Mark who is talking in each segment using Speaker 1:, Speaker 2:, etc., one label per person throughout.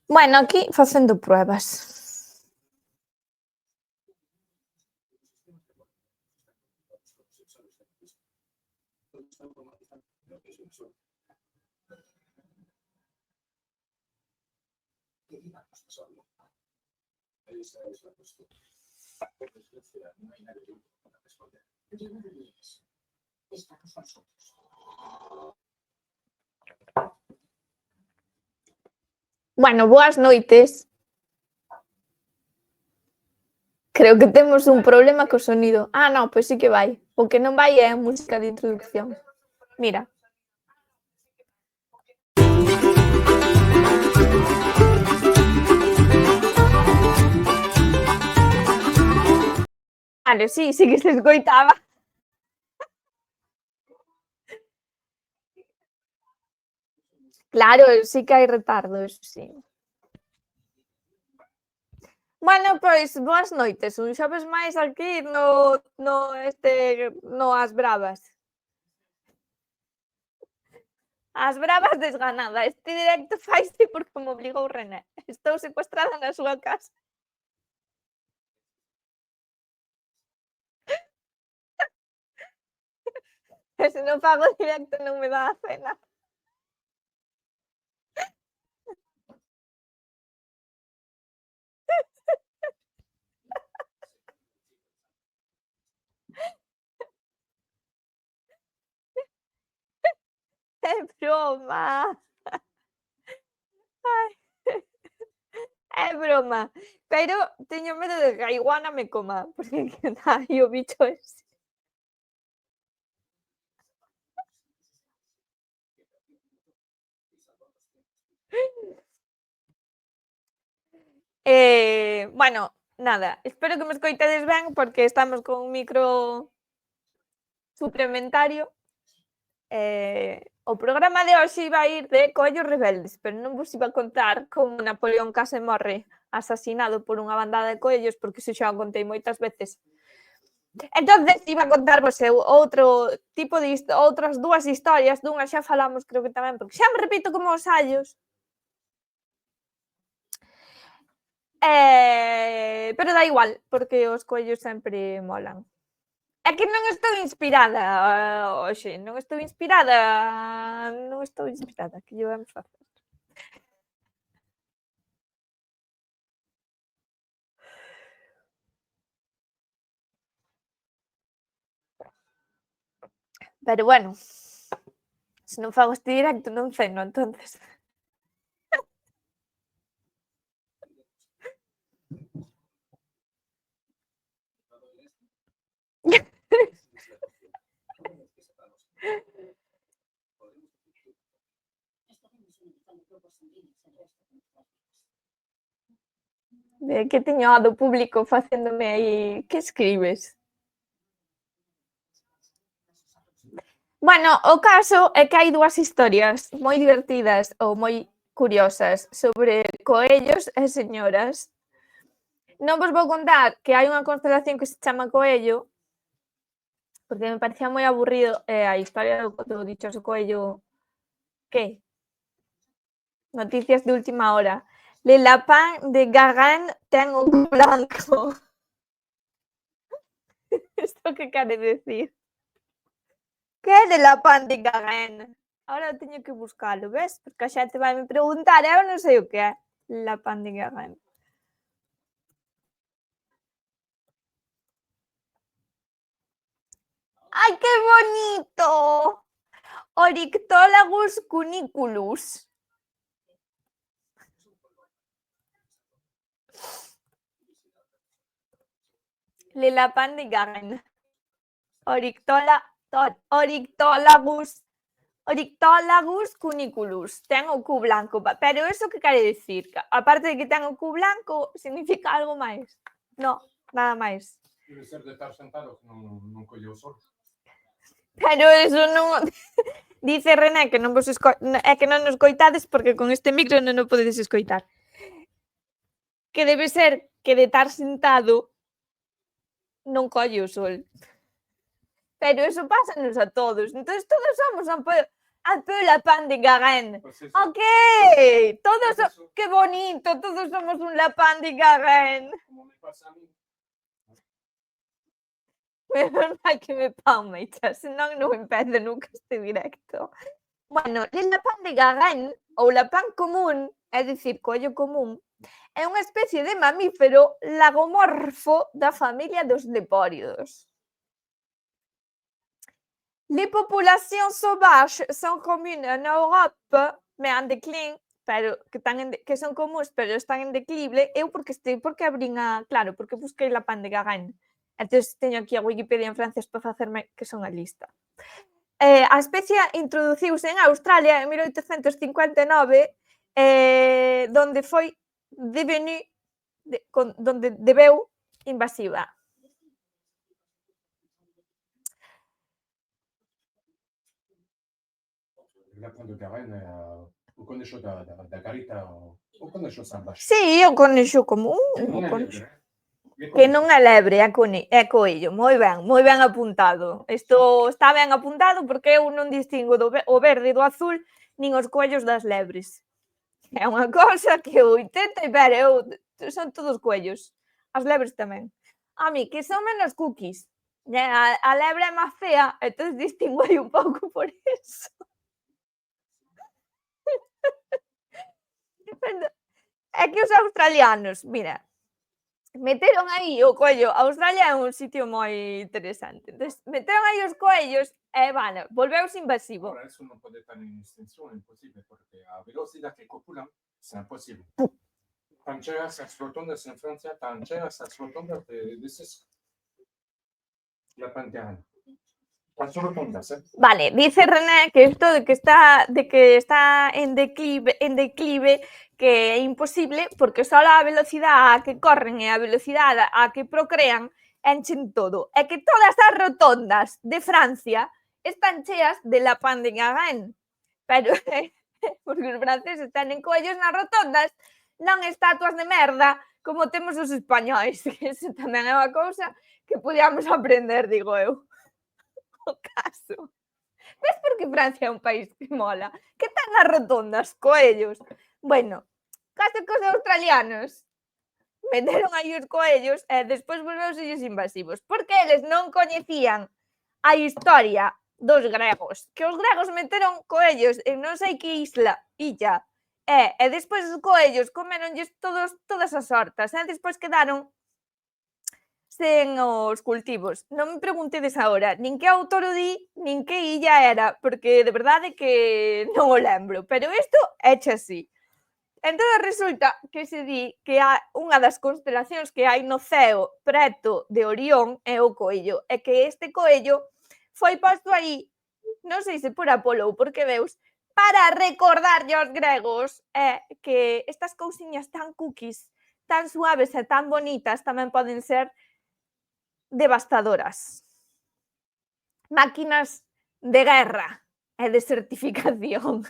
Speaker 1: Bueno, aquí facendo pruebas. Bueno, boas noites. Creo que temos un problema co sonido. Ah, no, pois sí que vai. O que non vai é a música de introducción. Mira. Vale, sí que se escoitaba. Claro, sí que hai retardo, eso sí. Bueno, pois boas noites. Un xoves máis aquí no As Bravas. As Bravas desganada. Este directo faise porque me obligou René. Estou secuestrada na súa casa. E se non fago directo non me dá a cena. É broma. Ai. É broma. Pero teño medo de que a iguana me coma, porque está aí o bicho ese. Bueno, nada, espero que me escoitedes ben porque estamos con un micro suplementario. O programa de hoxe iba a ir de coellos rebeldes, pero non vos iba a contar como Napoleón case morre asasinado por unha bandada de coellos, porque iso xa o contei moitas veces. Entonces iba a contarvos eu outro tipo de outras dúas historias, dunha xa falamos creo que tamén, porque xa me repito como os allos. Pero dá igual, porque os coellos sempre molan. É que non estou inspirada hoxe, non estou inspirada, que lle vamos facer? Pero bueno, se non fago este directo non ceno, entonces. Que teño do público facéndome aí, que escribes? Bueno, o caso é que hai dúas historias moi divertidas ou moi curiosas sobre coellos e señoras. Non vos vou contar que hai unha constelación que se chama Coello, porque me parecía moi aburrido a historia do dichoso coello. Que? Noticias de última hora. Le Lapin de Gagain ten o cu branco. Isto que quere decir? Que é de Lapin de Gagain? Ahora teño que buscalo, ves? Porque a xente vai me preguntar e eu non sei o que é Lapin de Gagain. Ai, que bonito! Oryctolagus cuniculus. Le Lapin de Gagain. Oryctolagus cuniculus. Ten o cu blanco. Pero eso que quere dicir? Aparte de que ten o cu blanco, significa algo máis? No, nada máis.
Speaker 2: Debe ser de estar sentado que non colleu sol.
Speaker 1: Pero eso non... Dice René que non vos é que non nos coitades porque con este micro non o podedes escoitar. Que debe ser que de estar sentado non colle o sol. Pero eso pásanos a todos. Entonces todos somos un peu la pan de Garenne.
Speaker 2: Pues eso.
Speaker 1: Ok, todos,
Speaker 2: Pues eso.
Speaker 1: qué bonito, todos somos un la pan de Garenne.
Speaker 2: Como me pasa a mí.
Speaker 1: É normal que me palmeita, senón non empezo nunca este directo. Bueno, el lapán de Garenne ou lapán común, é dicir, coello común, é unha especie de mamífero lagomorfo da familia dos lepóridos. Les populations sauvages sont communes en Europe, mais en déclin, pero que son comuns, pero están en declive. Eu porque abrín a, claro, porque busquei lapán de Garenne. Entonces teño aquí a Wikipedia en francés para facerme que son a lista. A especie introduciuse en Australia en 1859, donde foi devenu, donde debeu invasiva.
Speaker 2: Lapán de Garenne, o conexo da garita, o conexo salvaxe.
Speaker 1: Sí, o conexo común. Que non é lebre, é coello. Moi ben apuntado. Isto está ben apuntado porque eu non distingo o verde do azul nin os coellos das lebres. É unha cousa que eu intento e ver, son todos coellos. As lebres tamén. A mí, que son menos cookies. A lebre é máis fea, entón distingo aí un pouco por eso. É que os australianos, mira, meteron aí o coello. Australia é un sitio moi interesante. Entón, meteron aí os coellos e, volveuse invasivo.
Speaker 2: Ahora, eso non pode estar en extinción, é imposible, porque a velocidade que copulan é imposible. Tan chegas as rotondas en Francia, tan chegas as rotondas de eses lapán de Garenne. As rotondas,
Speaker 1: Vale, dice René que isto de que está en declive, que é imposible porque só a velocidade a que corren e a velocidade a que procrean enchen todo. É que todas as rotondas de Francia están cheas de lapán de Garenne. Pero porque os franceses tenen coellos nas rotondas, non estatuas de merda como temos os españois, que eso tamén é unha cousa que podíamos aprender, digo eu. O caso. Ves por que Francia é un país que mola? Que ten as rotondas, coellos. Bueno, caso cos australianos meteron aí os coellos e despois volveuselles invasivos, porque eles non coñecían a historia dos gregos, que os gregos meteron coellos en non sei que illa, e despois os coellos comeronlles todas as hortas, e despois quedaron sen os cultivos. Non me preguntedes agora nin que autor o di, nin que illa era, porque de verdade que non o lembro, pero isto éche así. Entón resulta que se di que unha das constelacións que hai no ceo preto de Orión é o coello, e que este coello foi posto aí, non sei se por Apolo ou por que Deus, para recordarlle aos gregos que estas cousiñas tan cookies, tan suaves e tan bonitas tamén poden ser devastadoras. Máquinas de guerra e desertificación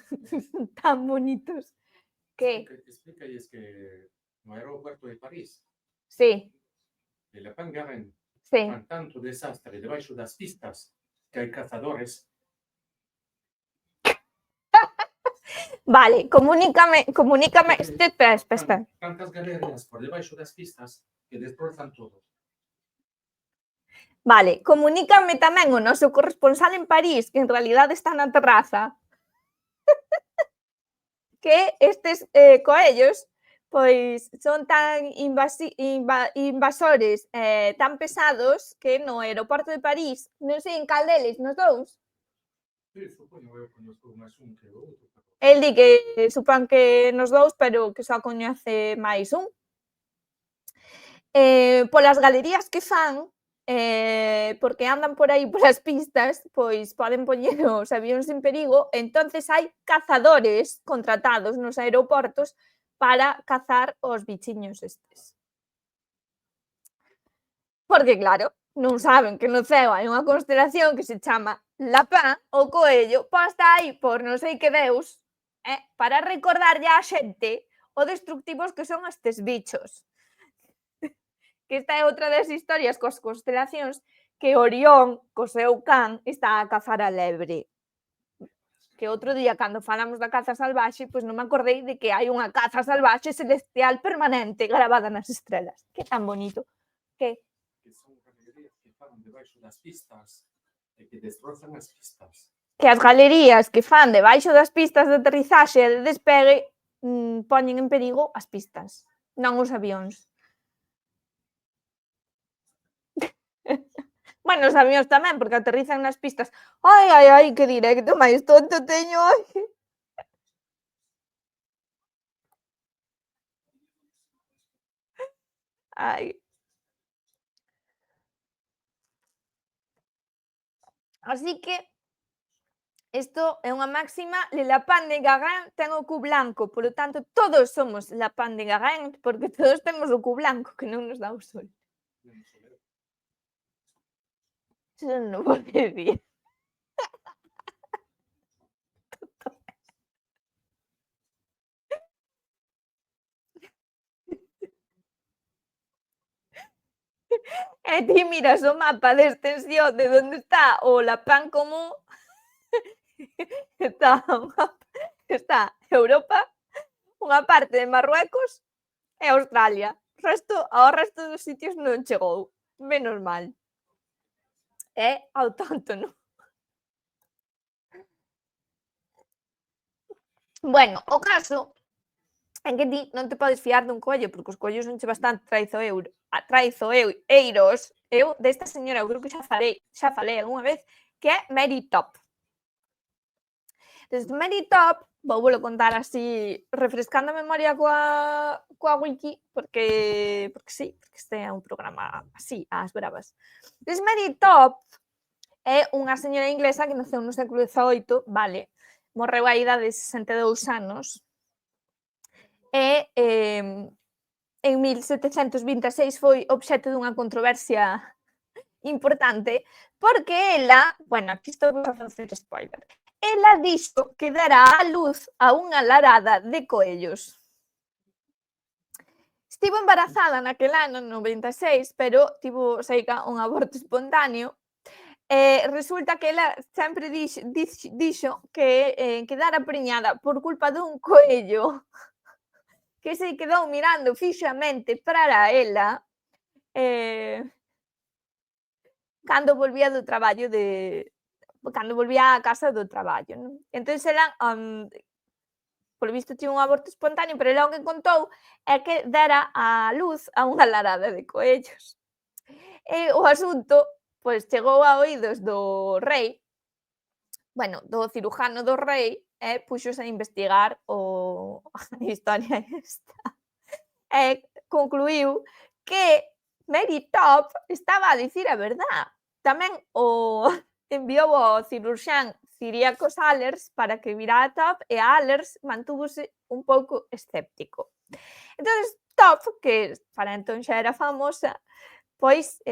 Speaker 1: tan bonitos. Que?
Speaker 2: Explícalles que no aeropuerto de París,
Speaker 1: Sí,
Speaker 2: el lapán Garenne,
Speaker 1: sí.
Speaker 2: fan tanto desastre debaixo das pistas que hai cazadores.
Speaker 1: Vale, comunícame. Espera.
Speaker 2: Tantas galerías por debaixo das pistas que destrozan todo.
Speaker 1: Vale, comunícame tamén o noso corresponsal en París, que en realidade está na terraza, que estes coellos pois son tan invasores, tan pesados, que no aeroporto de París, non sei en cal deles, nos dous,
Speaker 2: Sí, supoño, eu conozco máis un que outro.
Speaker 1: el di que supón que nos dous, pero que só coñece máis un. Polas galerías que fan, porque andan por aí polas pistas, pois poden poñer os avións en perigo, entonces hai cazadores contratados nos aeroportos para cazar os bichiños estes. Porque claro, non saben que no ceo hai unha constelación que se chama Lapán, o coello, posta aí por non sei que deus, para recordarlle á xente o destructivos que son estes bichos. Que esta é outra das historias coas constelacións, que Orión, co seu can, está a cazar a lebre. Que outro día, cando falamos da caza salvaxe, pois non me acordei de que hai unha caza salvaxe celestial permanente gravada nas estrelas. Que tan bonito. Que
Speaker 2: Que son galerías que fan debaixo das pistas e que destrozan as pistas.
Speaker 1: que as galerías que fan debaixo das pistas de aterrizaxe e de despegue poñen en perigo as pistas, non os avións. Bueno, os avións tamén, porque aterrizan nas pistas. Ai, ai, ai, que directo máis tonto teño hoxe. Ai. Así que isto é unha máxima, le lapin de Gauguin ten o cu blanco, polo tanto, todos somos lapin de Gauguin, porque todos temos o cu blanco que non nos dá o sol. Eso non vou decir. E ti miras o mapa de extensión de onde está o lapán común, está Europa, unha parte de Marruecos e Australia. Ao resto dos sitios non chegou, menos mal. É autóctono. Bueno, o caso é que ti non te podes fiar dun coello, porque os coellos son bastante traizoeiros. Eu desta señora, eu creo que xa falei algunha vez, que é Mary Top. Desde Mary Top, voulo contar así, refrescando a memoria coa wiki, porque sí, porque este é un programa así, ás bravas. Desde Mary Top é unha señora inglesa que naceu no século XVIII, vale, morreu á idade de 62 anos, e en 1726 foi obxecto dunha controversia importante, porque ela, bueno, aquí estou a facer spoiler, ela dixo que dera a luz a unha larada de coellos. Estivo embarazada naquel ano, no 96, pero tivo, seica, un aborto espontáneo. Resulta que ela sempre dixo que quedara preñada por culpa dun coello que se quedou mirando fixamente para ela cando volvía do traballo cando volvía á casa do traballo, non? Entón ela, polo visto, tivo un aborto espontáneo, pero ela o que contou é que dera a luz a unha larada de coellos. E o asunto, pois, chegou a oídos do rei, bueno, do cirujano do rei, e puxose a investigar a historia esta. E concluíu que Mary Top estaba a dicir a verdad. Tamén o enviou ao cirurxán Ciriaco Allers para que vira a Top e a Allers mantúvose un pouco escéptico. Entón, Top, que para entón xa era famosa, pois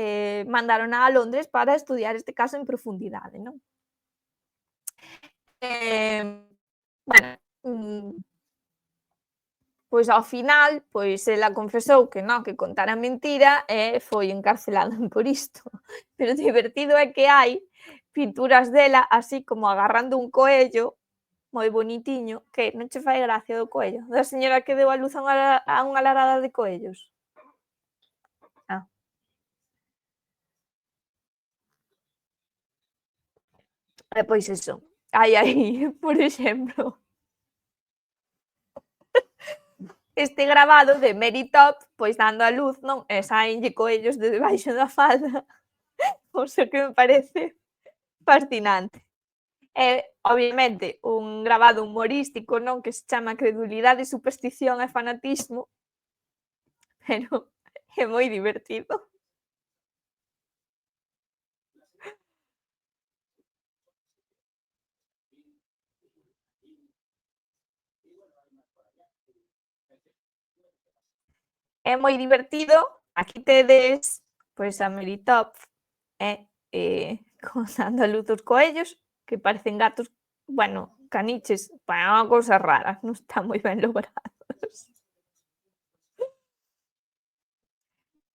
Speaker 1: mandaron a Londres para estudiar este caso en profundidade, non? Bueno, pois ao final, pois ela confesou que non, que contara mentira e foi encarcelada por isto. Pero divertido é que hai pinturas dela así como agarrando un coello moi bonitiño, que non che fai gracia do coello, da señora que deu a luz a unha larada de coellos. Ah. Pois eso, hai aí, por exemplo, este gravado de Mary Top, pois dando a luz, non? E saenlle coellos de debaixo da falda, o sea que me parece fascinante. É, obviamente, un gravado humorístico, non? Que se chama Credulidade, superstición e fanatismo, pero é moi divertido. É moi divertido, aquí tedes pois a Mary Top, dando a luz os coellos, que parecen gatos, bueno, caniches, é unha cousa rara, non está moi ben logrados.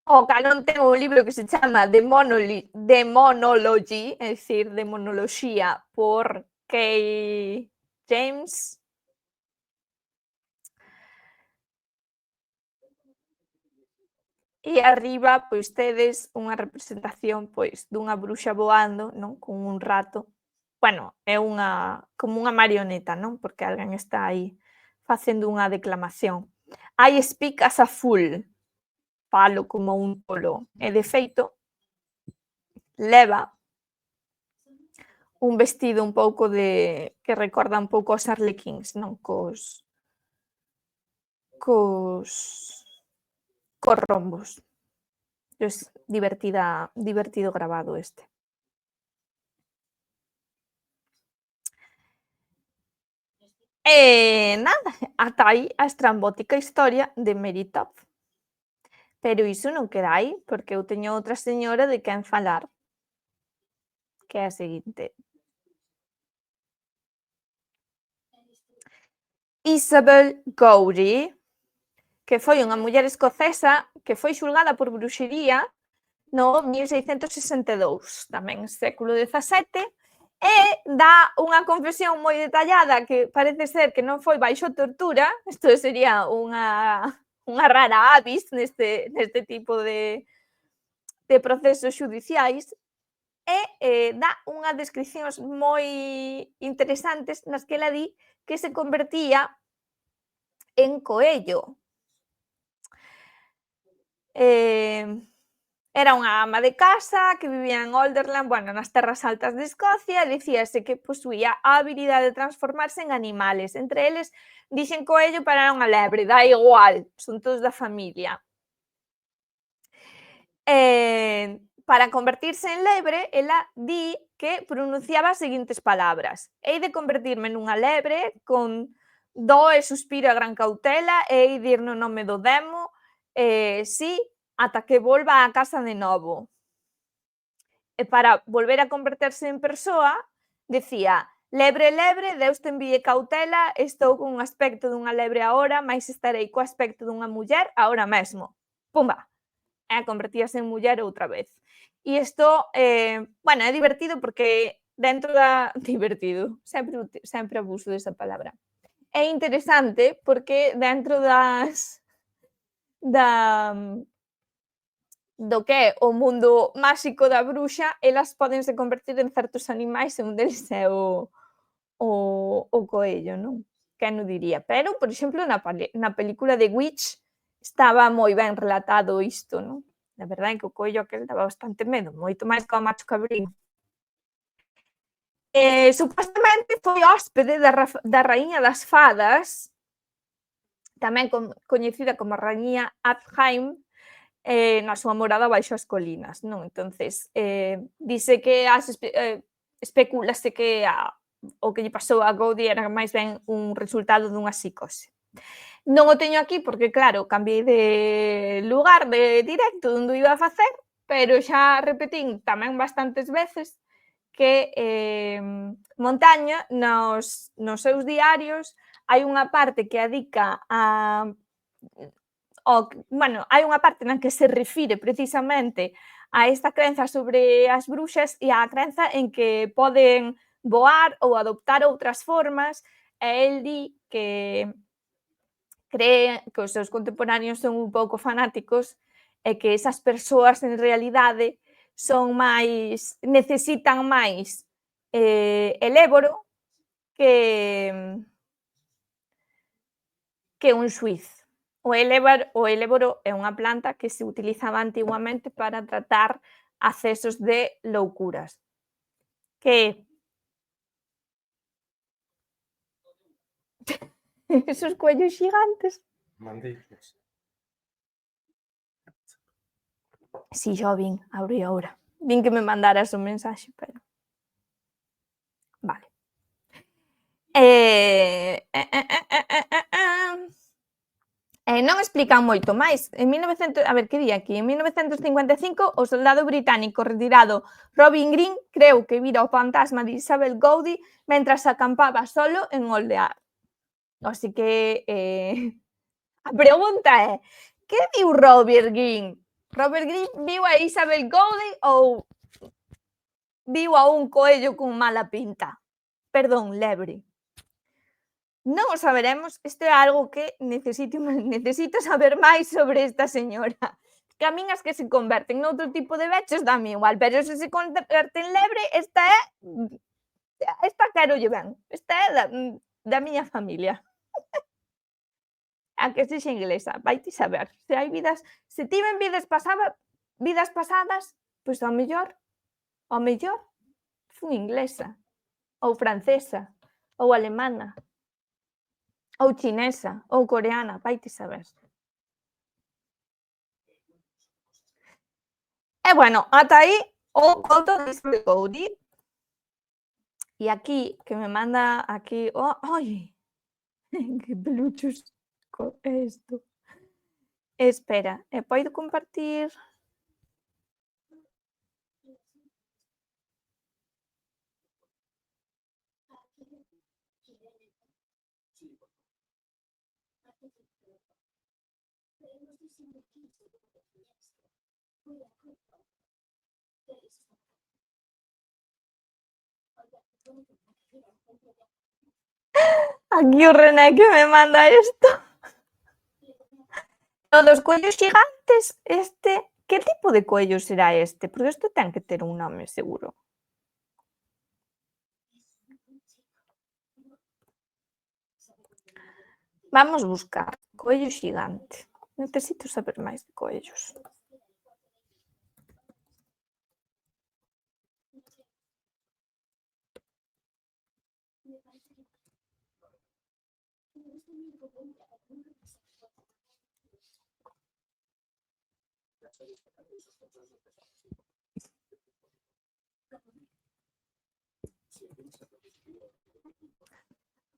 Speaker 1: O Calón ten un libro que se chama Demonology, é dicir, Demonoloxía, por Kay James. E arriba, pois, tedes unha representación, pois, dunha bruxa voando, non? Con un rato. Bueno, é como unha marioneta, non? Porque alguén está aí facendo unha declamación. I speak as a fool. Falo como un tolo. E, de feito, leva un vestido un pouco que recorda un pouco aos arlequíns, non? Cos rombos. Es divertido grabado este. E nada, ata aí a estrambótica historia de Merytop. Pero iso non queda aí, porque eu teño outra señora de quen falar, que é a seguinte. Isabel Gowrie, que foi unha muller escocesa que foi xulgada por bruxería no 1662, tamén século XVII, e dá unha confesión moi detallada que parece ser que non foi baixo tortura. Isto sería unha rara avis neste tipo de procesos xudiciais, e dá unhas descripcións moi interesantes nas que ela di que se convertía en coello. Era unha ama de casa que vivía en Olderland, bueno, nas terras altas de Escocia, e dicíase que posuía a habilidade de transformarse en animales. Entre eles, dixen coello, pero era unha lebre, dá igual, son todos da familia. Para convertirse en lebre, ela di que pronunciaba as seguintes palabras: hei de convertirme nunha lebre con do e suspiro a gran cautela, e hei de ir no nome do demo, si, ata que volva á casa de novo. E para volver a converterse en persoa, decía: lebre, lebre, Deus te envíe cautela, estou con un aspecto dunha lebre agora, mais estarei co aspecto dunha muller agora mesmo. Pumba! E convertíase en muller outra vez. E isto, bueno, é divertido porque dentro da... Divertido, sempre abuso desa palabra. É interesante porque dentro do que é o mundo máxico da bruxa, elas pódense convertir en certos animais, e un deles é o coello, non? Quen o diría? Pero, por exemplo, na película de Witch estaba moi ben relatado isto, non? Na verdade é que o coello aquel daba bastante medo, moito máis que o macho cabrín. Supostamente foi hóspede da raíña das fadas, tamén coñecida como raíña Athheim, na súa morada baixo as colinas, non? Entonces, dice que especulase que o que lle pasou a Gowrie era máis ben un resultado dunha psicose. Non o teño aquí porque, claro, cambiei de lugar de directo onde o iba a facer, pero xa repetín tamén bastantes veces que Montaña nos seus diarios hai unha parte que adica bueno, hai unha parte na que se refire precisamente a esta crenza sobre as bruxas e a crenza en que poden voar ou adoptar outras formas, e el di que cree que os seus contemporáneos son un pouco fanáticos e que esas persoas en realidade necesitan máis eléboro que un xuíz. O eléboro é unha planta que se utilizaba antiguamente para tratar accesos de loucuras. Que esos cuellos xigantes.
Speaker 2: Mandíbulas.
Speaker 1: Si, xa o vin, abrí agora. Vin que me mandaras un mensaxe, pero... Vale. Non explican moito máis. En 1900, a ver, que di aquí? En 1955, o soldado británico retirado Robin Green creu que vira o fantasma de Isabel Gowdy mentras acampaba solo en Oldear. Así que a pregunta é, que viu Robert Green? Robert Green viu a Isabel Gowdy ou viu a un coello con mala pinta? Perdón, lebre. Non o saberemos, isto é algo que necesito saber máis sobre esta señora. Que a min as que se converten noutro tipo de bechos dame igual, pero se se converte en lebre, esta quérolle ben, esta é da miña familia. A que sexa inglesa, vaite saber. Se hai vidas, se tiven vidas pasadas, pois ao mellor fun inglesa, ou francesa, ou alemana, ou chinesa, ou coreana, vaite saber. E bueno, ata aí o conto de Isabel Gowdy. E aquí, que me manda aquí, ai, que peluchos é isto. Espera, podo compartir? Aquí o René que me manda isto. O dos coellos xigantes, que tipo de coello será este? Porque isto ten que ter un nome seguro. Vamos buscar coello xigante. Necesito saber máis de coellos.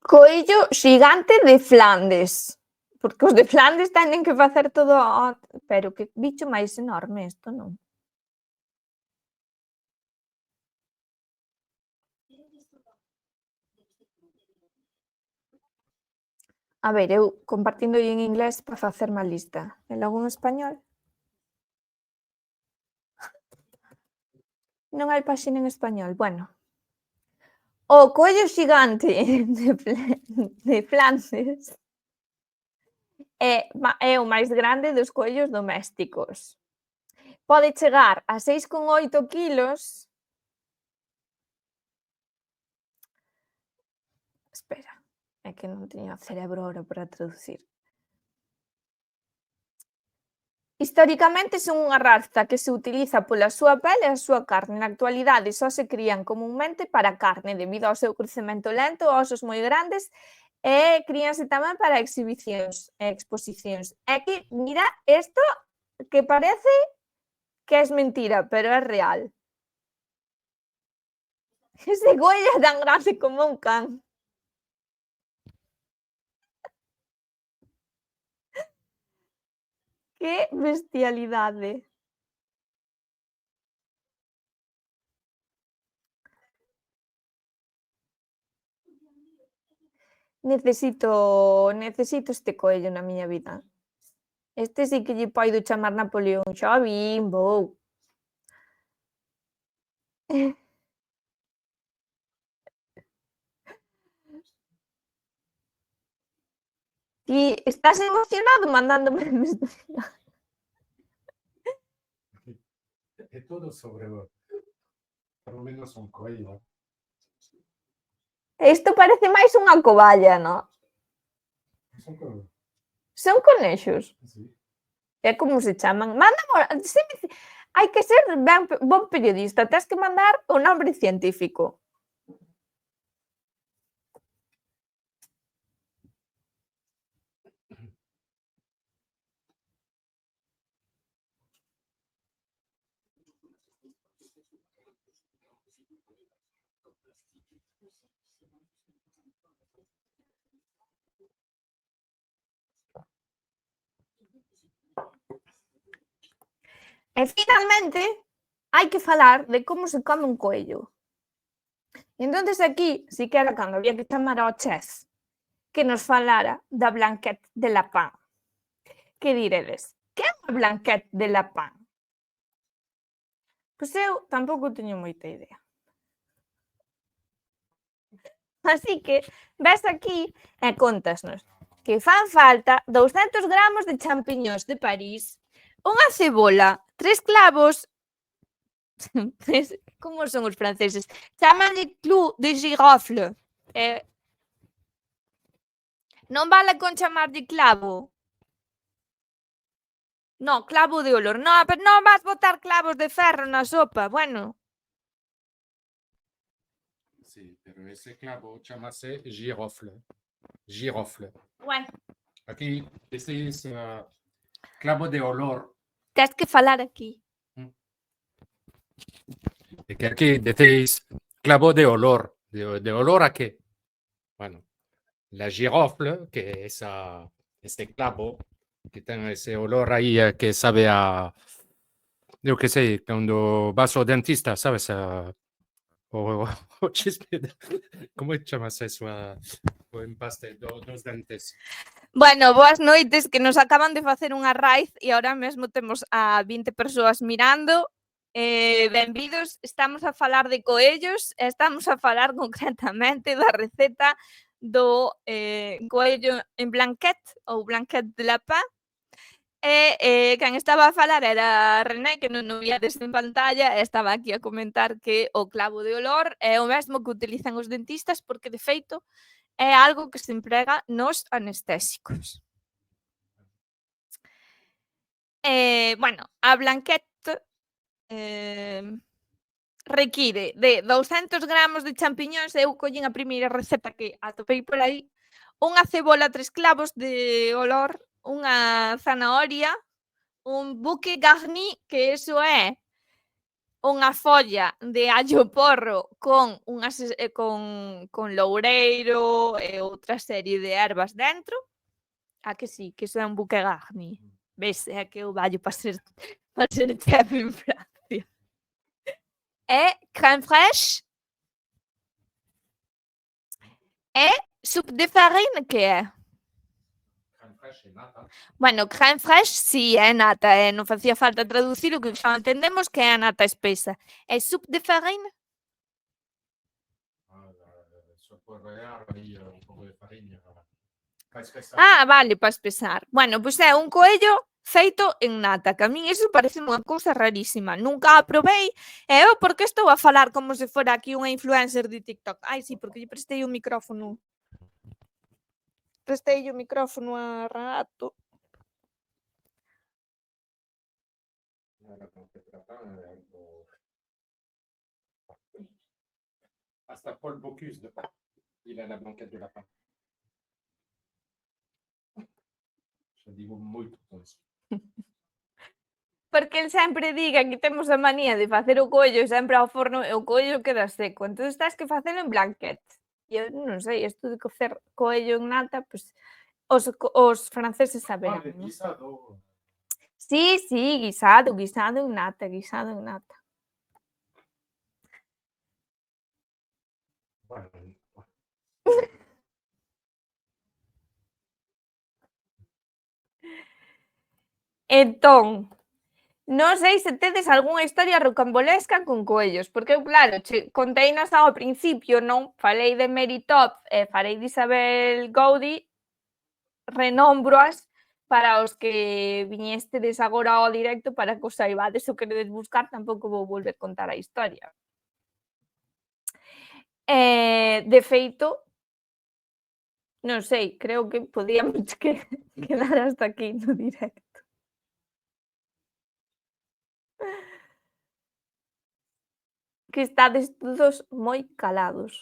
Speaker 1: Coello xigante de Flandes. Porque os de Flandes teñen que facer todo... Pero que bicho máis enorme isto, non? A ver, eu compartindo en inglés para facer má lista. E logo en español? Non hai páxina en español. Bueno. O coello xigante de Flandes é o máis grande dos coellos domésticos. Pode chegar a 6,8 kilos. Espera, é que non teño o cerebro ahora para traducir. Históricamente son unha raza que se utiliza pola súa pele e a súa carne. Na actualidade só se crían comunmente para carne debido ao seu crecemento lento, osos moi grandes e críanse tamén para exhibicións e exposicións. É que, mira, isto que parece que é mentira, pero é real. Ese coello é tan grande como un can. Que bestialidade. Necesito este coello na miña vida. Este sí que lle poido chamar Napoleón. Xa vin, vou. Ti estás emocionado mandándome
Speaker 2: É todo sobre pelo menos un coello.
Speaker 1: Isto parece máis unha coballa, non?
Speaker 2: Son como...
Speaker 1: Son conexos.
Speaker 2: Sí.
Speaker 1: É como se chaman. Hai que ser ben bon periodista, tes que mandar o nombre científico. E finalmente hai que falar de como se come un coello. E entonces aquí, si que era cando había que chamar ao chef que nos falara da blanquette de lapin. Que diredes? Que é unha blanquette de lapin? Pois eu tampouco teño moita idea. Así que ves aquí e contasnos que fan falta 200 gramos de champiñóns de París, unha cebola, 3 clavos, como son os franceses? Chamanlle clou de girofle. Non vale con chamarlle clavo. No, clavo de olor. No, pero non vas botar clavos de ferro na sopa. Bueno,
Speaker 2: Sí, pero ese clavo llámase girofle. Girofle.
Speaker 1: bueno,
Speaker 2: Aquí decís clavo de olor.
Speaker 1: tes que falar aquí.
Speaker 2: Es que aquí decís clavo de olor. ¿De olor a qué? Bueno, la girofle, que es este clavo que tiene ese olor ahí que sabe a. Yo qué sé, cuando vas al dentista, ¿sabes? O chispe. ¿Cómo llamas eso? O empaste dos dentes.
Speaker 1: Bueno, boas noites, que nos acaban de facer unha raíz e ahora mesmo temos a 20 persoas mirando. Benvidos, estamos a falar de coellos e estamos a falar concretamente da receta do coello en blanquette ou blanquette de lapin. E quen estaba a falar era René, que non o viades en pantalla, e estaba aquí a comentar que o clavo de olor é o mesmo que utilizan os dentistas porque, de feito, é algo que se emprega nos anestésicos. Bueno, a blanquette require de 200 gramos de champiñóns, eu collín a primeira receta que atopei por aí, unha cebola, 3 clavos de olor, unha zanahoria, un bouquet garni, que eso é unha folla de allo porro con loureiro e outra serie de ervas dentro. A que sí, que iso é un bouquet garni. Ves, é que eu vallo para ser chef en Francia. E crème fraîche e soupe de farine, que é? Bueno, crème fraîche si é nata, non facía falta traducilo, que xa entendemos que é a nata espesa. E soupe de farine? Vale, para espesar. Bueno, pois é un coello feito en nata, que a min iso parece unha cousa rarísima. Nunca a probei e eu porque estou a falar como se fora aquí unha influencer de TikTok. Ai, sí, porque lle prestei o micrófono. Prestei o micrófono a Renato.
Speaker 2: Hasta Paul Bocuse, il a la blanquette de lapin. Je digo moito con eso.
Speaker 1: Porque el sempre diga que temos a manía de facer o coello sempre ao forno e o coello queda seco. Entón tens que facelo en blanquette. E eu non sei, isto de cocer coello en nata, pues, os franceses saberán.
Speaker 2: Vale, guisado.
Speaker 1: Sí, sí, guisado, guisado en nata, guisado en nata.
Speaker 2: Bueno,
Speaker 1: Entón, non sei se tedes algunha historia rocambolesca con coellos, porque eu, claro, conteinas ao principio, non? Falei de Mary Top e falei de Isabel Gaudy, renómbroas para os que viñestedes agora ao directo para que os saibades o queredes buscar, tampouco vou volver contar a historia. De feito, non sei, creo que podíamos quedar hasta aquí no directo. Que estades todos moi calados.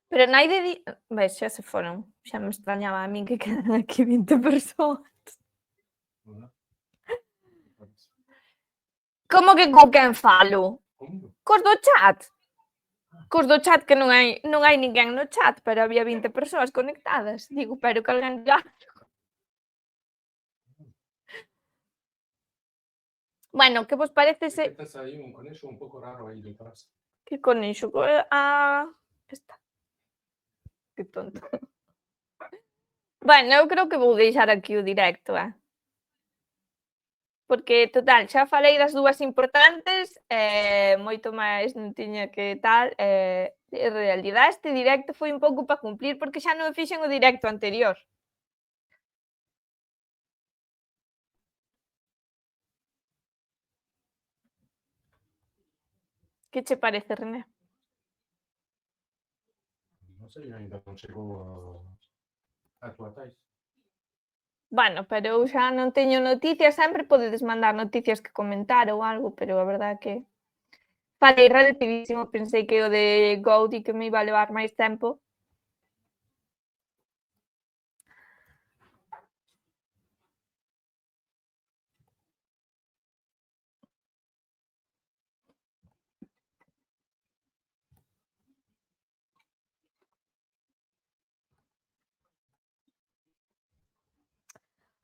Speaker 1: Pero nai de... Ves, xa se foron. Xa me extrañaba a min que quedan aquí 20 persoas. Como que con quen falo? Cos do chat. Cos do chat que non hai ninguén no chat, pero había 20 persoas conectadas. Digo, pero que alguén diga... Bueno, que vos parece se...
Speaker 2: Estás aí un conexo un pouco raro aí detrás.
Speaker 1: Que conexo? Está. Que tonto. Bueno, eu creo que vou deixar aquí o directo, porque, total, xa falei das dúas importantes, moito máis non tiña que tal, en realidade este directo foi un pouco para cumplir, porque xa non fixen o directo anterior. Que che parece, René?
Speaker 2: Non sei, ainda non chegou a tua tais.
Speaker 1: Bueno, pero eu xa non teño noticias, sempre podedes mandar noticias que comentar ou algo, pero a verdade que falei rapidísimo, pensei que o de Goudi que me iba a levar máis tempo.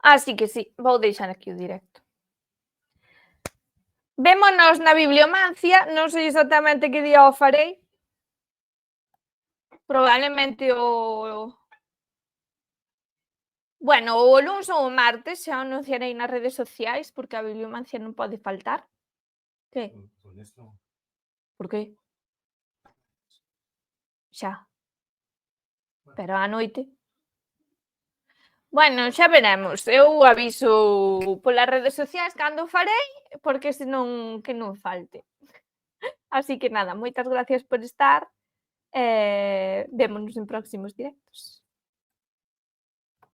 Speaker 1: Así que sí, vou deixar aquí o directo. Vémonos na bibliomancia, non sei exactamente que día o farei. Probablemente o... Bueno, o luns ou o martes xa anunciarei nas redes sociais, porque a bibliomancia non pode faltar. Que? Por que? Xa. Pero á noite. Bueno, xa veremos. Eu aviso polas redes sociais cando o farei, porque senón que non falte. Así que nada, moitas gracias por estar. Vémonos en próximos directos.